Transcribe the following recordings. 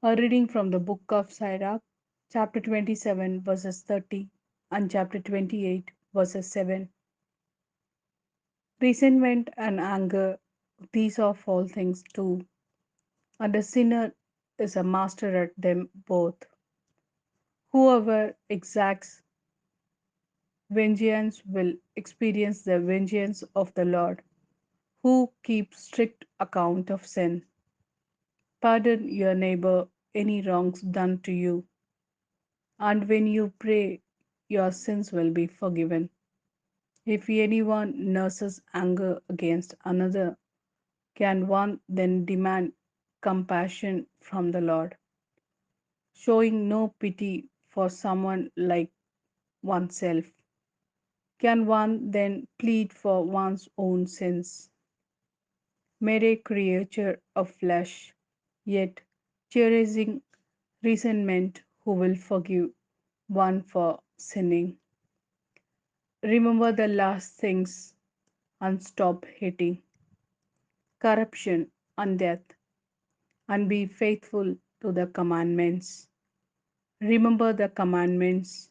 A reading from the book of Sirach, chapter 27, verses 30, and chapter 28, verses 7. Resentment and anger, these are false things too, and the sinner is a master at them both. Whoever exacts vengeance will experience the vengeance of the Lord. Who keeps strict account of sin? Pardon your neighbor any wrongs done to you, and when you pray, your sins will be forgiven. If anyone nurses anger against another, can one then demand compassion from the Lord, showing no pity for someone like oneself? Can one then plead for one's own sins? Mere creature of flesh, yet cherishing resentment, who will forgive one for sinning? Remember the last things and stop hating corruption and death, and be faithful to the commandments. Remember the commandments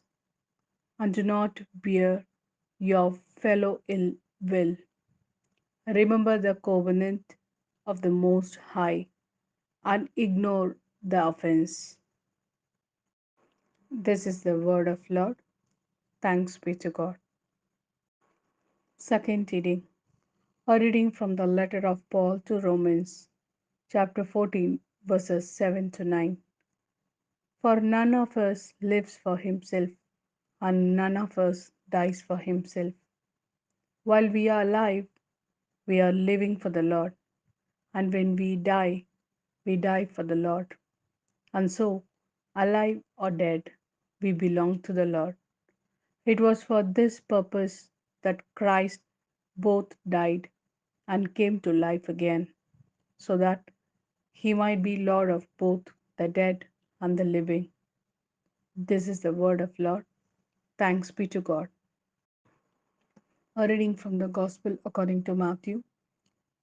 and do not bear your fellow ill will. Remember the covenant of the Most High and ignore the offense. This is the word of Lord. Thanks be to God. Second reading. A reading from the letter of Paul to Romans, chapter 14, verses 7 to 9. For none of us lives for himself, and none of us dies for himself. While we are alive, we are living for the Lord, and when we die for the Lord. And so, alive or dead, we belong to the Lord. It was for this purpose that Christ both died and came to life again, so that he might be Lord of both the dead and the living. This is the word of Lord. Thanks be to God. A reading from the Gospel according to Matthew,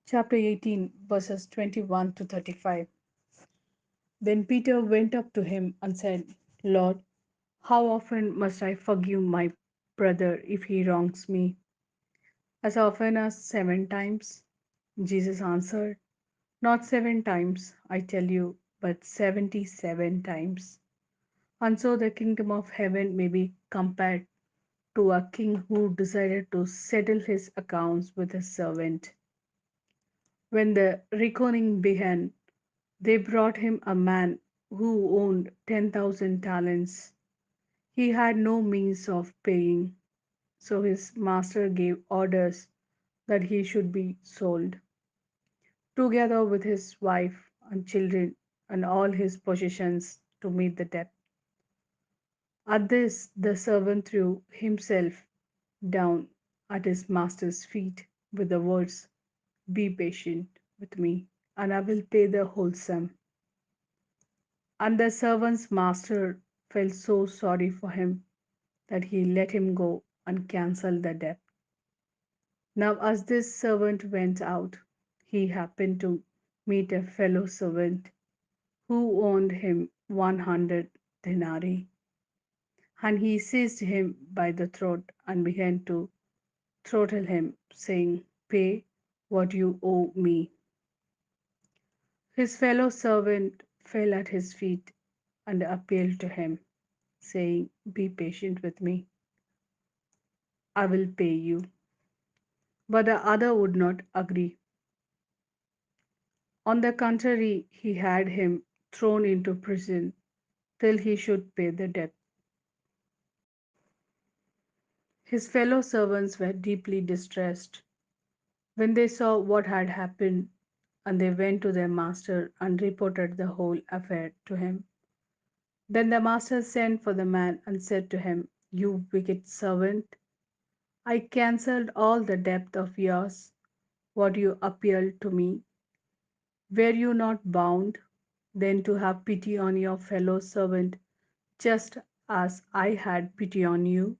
chapter 18, verses 21 to 35. Then Peter went up to him and said, Lord, how often must I forgive my brother if he wrongs me? As often as 7 times? Jesus answered, Not 7 times, I tell you, but 77 times. And so the kingdom of heaven may be compared to a king who decided to settle his accounts with his servant. When the reckoning began, they brought him a man who owned 10,000 talents. He had no means of paying, so his master gave orders that he should be sold, together with his wife and children and all his possessions, to meet the debt. At this, the servant threw himself down at his master's feet with the words, Be patient with me, and I will pay the whole sum. And the servant's master felt so sorry for him that he let him go and cancelled the debt. Now, as this servant went out, he happened to meet a fellow servant who owed him 100 denarii. And he seized him by the throat and began to throttle him, saying, Pay what you owe me. His fellow servant fell at his feet and appealed to him, saying, Be patient with me, I will pay you. But the other would not agree. On the contrary, he had him thrown into prison till he should pay the debt. His fellow servants were deeply distressed when they saw what had happened, and they went to their master and reported the whole affair to him. Then the master sent for the man and said to him, You wicked servant, I cancelled all the debt of yours, what you appealed to me. Were you not bound then to have pity on your fellow servant, just as I had pity on you?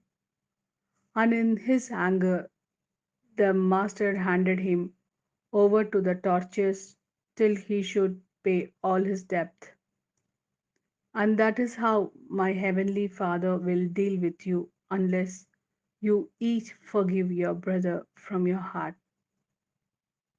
And in his anger, the master handed him over to the torturers till he should pay all his debt. And that is how my heavenly Father will deal with you unless you each forgive your brother from your heart.